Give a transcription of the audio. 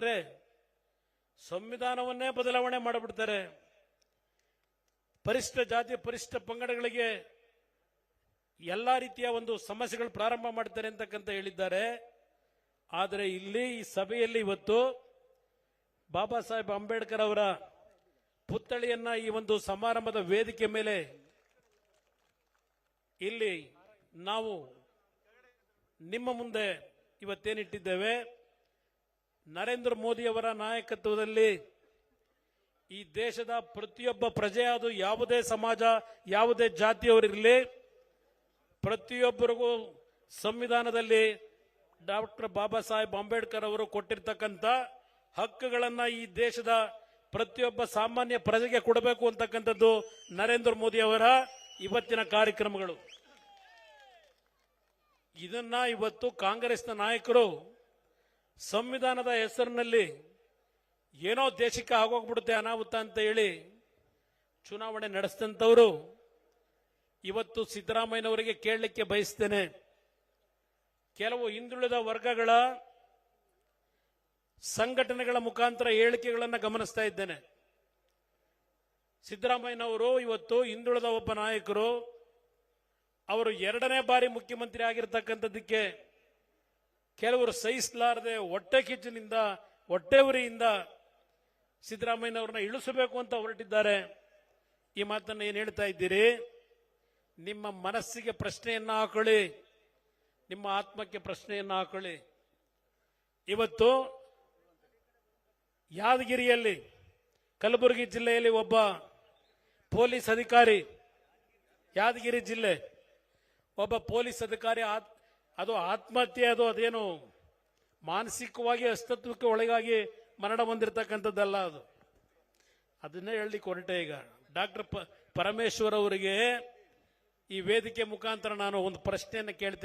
ಬಿಟ್ರೆ ಸಂವಿಧಾನವನ್ನೇ ಬದಲಾವಣೆ ಮಾಡಿಬಿಡ್ತಾರೆ. ಪರಿಶಿಷ್ಟ ಜಾತಿ ಪರಿಶಿಷ್ಟ ಪಂಗಡಗಳಿಗೆ ಎಲ್ಲ ರೀತಿಯ ಒಂದು ಸಮಸ್ಯೆಗಳು ಪ್ರಾರಂಭ ಮಾಡ್ತಾರೆ ಅಂತಕ್ಕಂತ ಹೇಳಿದ್ದಾರೆ. ಆದರೆ ಇಲ್ಲಿ ಈ ಸಭೆಯಲ್ಲಿ ಇವತ್ತು ಬಾಬಾ ಸಾಹೇಬ್ ಅಂಬೇಡ್ಕರ್ ಅವರ ಪುತ್ಥಳಿಯನ್ನ ಈ ಒಂದು ಸಮಾರಂಭದ ವೇದಿಕೆ ಮೇಲೆ ಇಲ್ಲಿ ನಾವು ನಿಮ್ಮ ಮುಂದೆ ಇವತ್ತೇನಿಟ್ಟಿದ್ದೇವೆ, ನರೇಂದ್ರ ಮೋದಿ ಅವರ ನಾಯಕತ್ವದಲ್ಲಿ ಈ ದೇಶದ ಪ್ರತಿಯೊಬ್ಬ ಪ್ರಜೆ, ಅದು ಯಾವುದೇ ಸಮಾಜ ಯಾವುದೇ ಜಾತಿಯವರಿರಲಿ, ಪ್ರತಿಯೊಬ್ಬರಿಗೂ ಸಂವಿಧಾನದಲ್ಲಿ ಡಾಕ್ಟರ್ ಬಾಬಾ ಸಾಹೇಬ್ ಅಂಬೇಡ್ಕರ್ ಅವರು ಕೊಟ್ಟಿರ್ತಕ್ಕಂಥ ಹಕ್ಕುಗಳನ್ನ ಈ ದೇಶದ ಪ್ರತಿಯೊಬ್ಬ ಸಾಮಾನ್ಯ ಪ್ರಜೆಗೆ ಕೊಡಬೇಕು ಅಂತಕ್ಕಂಥದ್ದು ನರೇಂದ್ರ ಮೋದಿ ಅವರ ಇವತ್ತಿನ ಕಾರ್ಯಕ್ರಮಗಳು. ಇದನ್ನ ಇವತ್ತು ಕಾಂಗ್ರೆಸ್ನ ನಾಯಕರು ಸಂವಿಧಾನದ ಹೆಸರಿನಲ್ಲಿ ಏನೋ ದೇಶಕ್ಕೆ ಆಗೋಗ್ಬಿಡುತ್ತೆ ಅನಾಹುತ ಅಂತ ಹೇಳಿ ಚುನಾವಣೆ ನಡೆಸಿದಂಥವರು ಇವತ್ತು ಸಿದ್ದರಾಮಯ್ಯನವರಿಗೆ ಕೇಳಲಿಕ್ಕೆ ಬಯಸ್ತೇನೆ. ಕೆಲವು ಹಿಂದುಳಿದ ವರ್ಗಗಳ ಸಂಘಟನೆಗಳ ಮುಖಾಂತರ ಹೇಳಿಕೆಗಳನ್ನು ಗಮನಿಸ್ತಾ ಇದ್ದೇನೆ. ಸಿದ್ದರಾಮಯ್ಯನವರು ಇವತ್ತು ಹಿಂದುಳಿದ ಒಬ್ಬ ನಾಯಕರು, ಅವರು 2ನೇ ಬಾರಿ ಮುಖ್ಯಮಂತ್ರಿ ಆಗಿರ್ತಕ್ಕಂಥದ್ದಕ್ಕೆ ಕೆಲವರು ಸಹಿಸಲಾರದೆ ಹೊಟ್ಟೆ ಕಿಚ್ಚಿನಿಂದ ಹೊಟ್ಟೆ ಉರಿಯಿಂದ ಸಿದ್ದರಾಮಯ್ಯನವ್ರನ್ನ ಇಳಿಸಬೇಕು ಅಂತ ಹೊರಟಿದ್ದಾರೆ. ಈ ಮಾತನ್ನು ಏನು ಹೇಳ್ತಾ ಇದ್ದೀರಿ? ನಿಮ್ಮ ಮನಸ್ಸಿಗೆ ಪ್ರಶ್ನೆಯನ್ನ ಹಾಕೊಳ್ಳಿ, ನಿಮ್ಮ ಆತ್ಮಕ್ಕೆ ಪ್ರಶ್ನೆಯನ್ನ ಹಾಕೊಳ್ಳಿ. ಇವತ್ತು ಯಾದಗಿರಿಯಲ್ಲಿ, ಕಲಬುರಗಿ ಜಿಲ್ಲೆಯಲ್ಲಿ ಒಬ್ಬ ಪೊಲೀಸ್ ಅಧಿಕಾರಿ, ಯಾದಗಿರಿ ಜಿಲ್ಲೆ ಒಬ್ಬ ಪೊಲೀಸ್ ಅಧಿಕಾರಿ ಅದು ಆತ್ಮಹತ್ಯೆ, ಅದೇನು ಮಾನಸಿಕವಾಗಿ ಅಸ್ತಿತ್ವಕ್ಕೆ ಒಳಗಾಗಿ ಮರಣ ಹೊಂದಿರತಕ್ಕಂಥದ್ದಲ್ಲ. ಅದನ್ನೇ ಹೇಳಲಿಕ್ಕೆ ಹೊರಟೆ. ಈಗ ಡಾಕ್ಟರ್ ಪರಮೇಶ್ವರ್ ಅವರಿಗೆ ಈ ವೇದಿಕೆ ಮುಖಾಂತರ ನಾನು ಒಂದು ಪ್ರಶ್ನೆಯನ್ನು ಕೇಳ್ತೇನೆ.